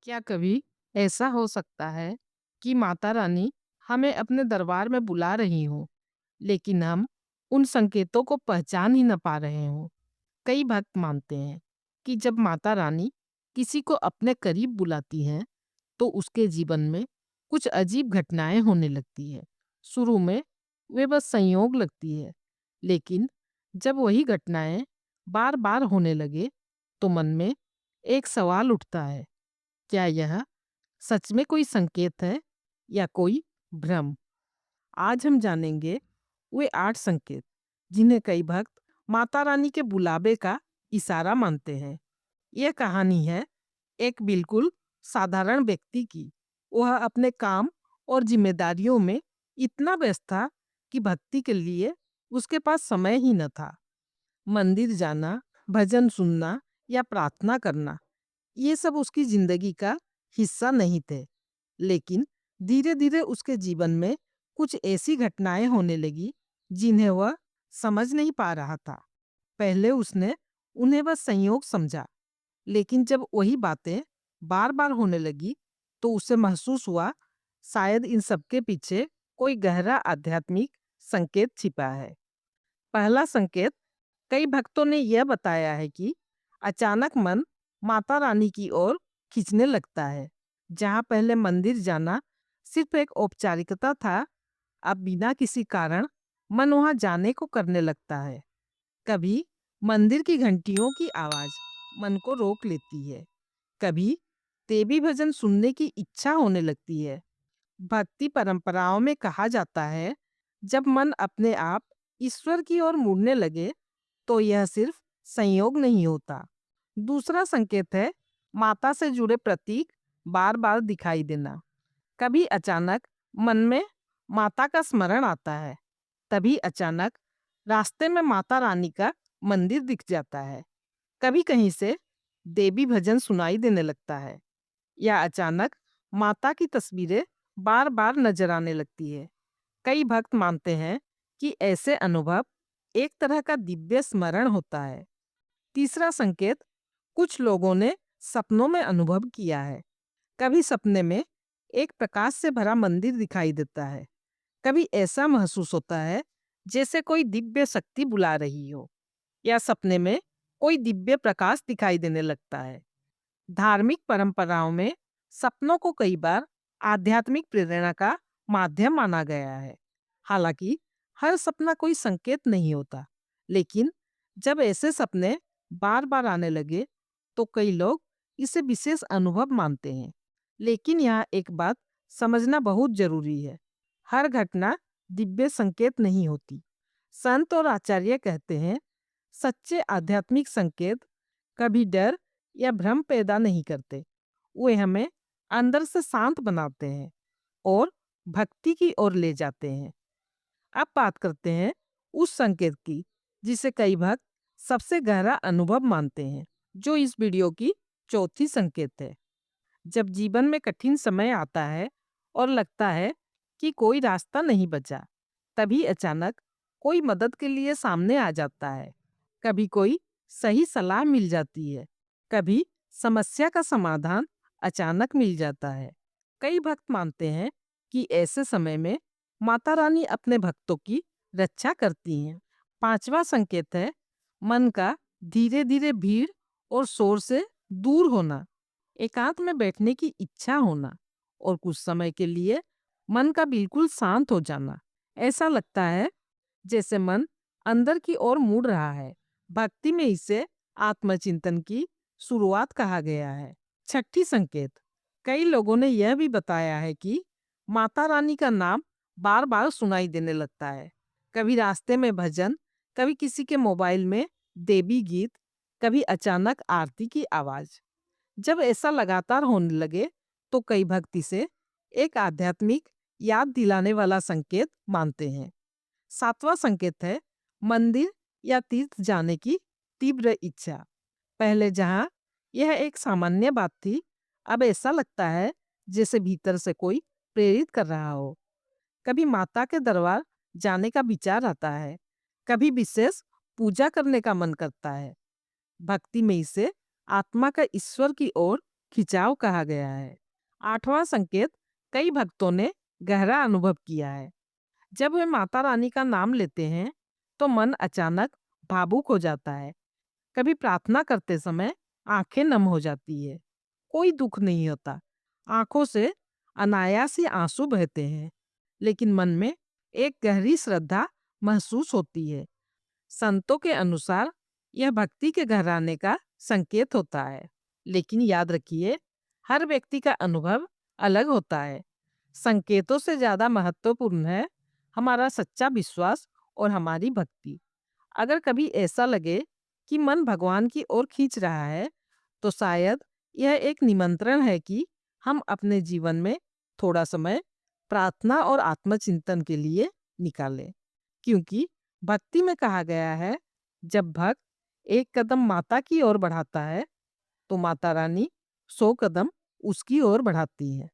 क्या कभी ऐसा हो सकता है कि माता रानी हमें अपने दरबार में बुला रही हो, लेकिन हम उन संकेतों को पहचान ही न पा रहे हों? कई भक्त मानते हैं कि जब माता रानी किसी को अपने करीब बुलाती हैं, तो उसके जीवन में कुछ अजीब घटनाएं होने लगती है। शुरू में वे बस संयोग लगती है, लेकिन जब वही घटनाएं बार-बार होने लगे, तो मन में एक सवाल उठता है, क्या यह सच में कोई संकेत है या कोई भ्रम? आज हम जानेंगे वे 8 संकेत जिन्हें कई भक्त माता रानी के बुलावे का इशारा मानते हैं। यह कहानी है एक बिल्कुल साधारण व्यक्ति की। वह अपने काम और जिम्मेदारियों में इतना व्यस्त था कि भक्ति के लिए उसके पास समय ही न था। मंदिर जाना, भजन सुनना या प्रार्थना करना, ये सब उसकी जिंदगी का हिस्सा नहीं थे। लेकिन धीरे धीरे उसके जीवन में कुछ ऐसी घटनाएं होने लगी जिन्हें वह समझ नहीं पा रहा था। पहले उसने उन्हें बस संयोग समझा, लेकिन जब वही बातें बार बार होने लगी तो उसे महसूस हुआ शायद इन सब के पीछे कोई गहरा आध्यात्मिक संकेत छिपा है। पहला संकेत, कई भक्तों ने यह बताया है कि अचानक मन माता रानी की ओर खींचने लगता है। जहाँ पहले मंदिर जाना सिर्फ एक औपचारिकता था, अब बिना किसी कारण मन वहाँ जाने को करने लगता है। कभी मंदिर की घंटियों की आवाज मन को रोक लेती है, कभी देवी भजन सुनने की इच्छा होने लगती है। भक्ति परंपराओं में कहा जाता है, जब मन अपने आप ईश्वर की ओर मुड़ने लगे तो यह सिर्फ संयोग नहीं होता। दूसरा संकेत है माता से जुड़े प्रतीक बार बार दिखाई देना। कभी अचानक मन में माता का स्मरण आता है, तभी अचानक रास्ते में माता रानी का मंदिर दिख जाता है। कभी कहीं से देवी भजन सुनाई देने लगता है, या अचानक माता की तस्वीरें बार बार नजर आने लगती है। कई भक्त मानते हैं कि ऐसे अनुभव एक तरह का दिव्य स्मरण होता है। तीसरा संकेत, कुछ लोगों ने सपनों में अनुभव किया है। कभी सपने में एक प्रकाश से भरा मंदिर दिखाई देता है, कभी ऐसा महसूस होता है जैसे कोई दिव्य शक्ति बुला रही हो, या सपने में कोई दिव्य प्रकाश दिखाई देने लगता है। धार्मिक परंपराओं में सपनों को कई बार आध्यात्मिक प्रेरणा का माध्यम माना गया है। हालांकि हर सपना कोई संकेत नहीं होता, लेकिन जब ऐसे सपने बार बार आने लगे तो कई लोग इसे विशेष अनुभव मानते हैं। लेकिन यहाँ एक बात समझना बहुत जरूरी है, हर घटना दिव्य संकेत नहीं होती। संत और आचार्य कहते हैं, सच्चे आध्यात्मिक संकेत कभी डर या भ्रम पैदा नहीं करते। वे हमें अंदर से शांत बनाते हैं और भक्ति की ओर ले जाते हैं। अब बात करते हैं उस संकेत की जिसे कई भक्त सबसे गहरा अनुभव मानते हैं, जो इस वीडियो की चौथी संकेत है। जब जीवन में कठिन समय आता है और लगता है कि कोई रास्ता नहीं बचा, तभी अचानक कोई मदद के लिए सामने आ जाता है। कभी कोई सही सलाह मिल जाती है, कभी समस्या का समाधान अचानक मिल जाता है। कई भक्त मानते हैं कि ऐसे समय में माता रानी अपने भक्तों की रक्षा करती हैं। पांचवा संकेत है मन का धीरे धीरे भीड़ और शोर से दूर होना, एकांत में बैठने की इच्छा होना और कुछ समय के लिए मन का बिल्कुल शांत हो जाना। ऐसा लगता है जैसे मन अंदर की ओर मुड़ रहा है। भक्ति में इसे आत्मचिंतन की शुरुआत कहा गया है। छठी संकेत, कई लोगों ने यह भी बताया है कि माता रानी का नाम बार बार सुनाई देने लगता है। कभी रास्ते में भजन, कभी किसी के मोबाइल में देवी गीत, कभी अचानक आरती की आवाज। जब ऐसा लगातार होने लगे तो कई भक्त इसे एक आध्यात्मिक याद दिलाने वाला संकेत मानते हैं। सातवां संकेत है मंदिर या तीर्थ जाने की तीव्र इच्छा। पहले जहां यह एक सामान्य बात थी, अब ऐसा लगता है जैसे भीतर से कोई प्रेरित कर रहा हो। कभी माता के दरबार जाने का विचार आता है, कभी विशेष पूजा करने का मन करता है। भक्ति में इसे आत्मा का ईश्वर की ओर खिंचाव कहा गया है। आठवां संकेत कई भक्तों ने गहरा अनुभव किया है। जब वे माता रानी का नाम लेते हैं तो मन अचानक भावुक हो जाता है। कभी प्रार्थना करते समय आंखें नम हो जाती है। कोई दुख नहीं होता, आंखों से अनायास ही आंसू बहते हैं, लेकिन मन में एक गहरी श्रद्धा महसूस होती है। संतों के अनुसार यह भक्ति के गहराने का संकेत होता है। लेकिन याद रखिए, हर व्यक्ति का अनुभव अलग होता है। संकेतों से ज्यादा महत्वपूर्ण है हमारा सच्चा विश्वास और हमारी भक्ति। अगर कभी ऐसा लगे कि मन भगवान की ओर खींच रहा है, तो शायद यह एक निमंत्रण है कि हम अपने जीवन में थोड़ा समय प्रार्थना और आत्मचिंतन के लिए निकालें। क्योंकि भक्ति में कहा गया है, जब भक्त एक कदम माता की ओर बढ़ाता है, तो माता रानी 100 कदम उसकी ओर बढ़ाती है।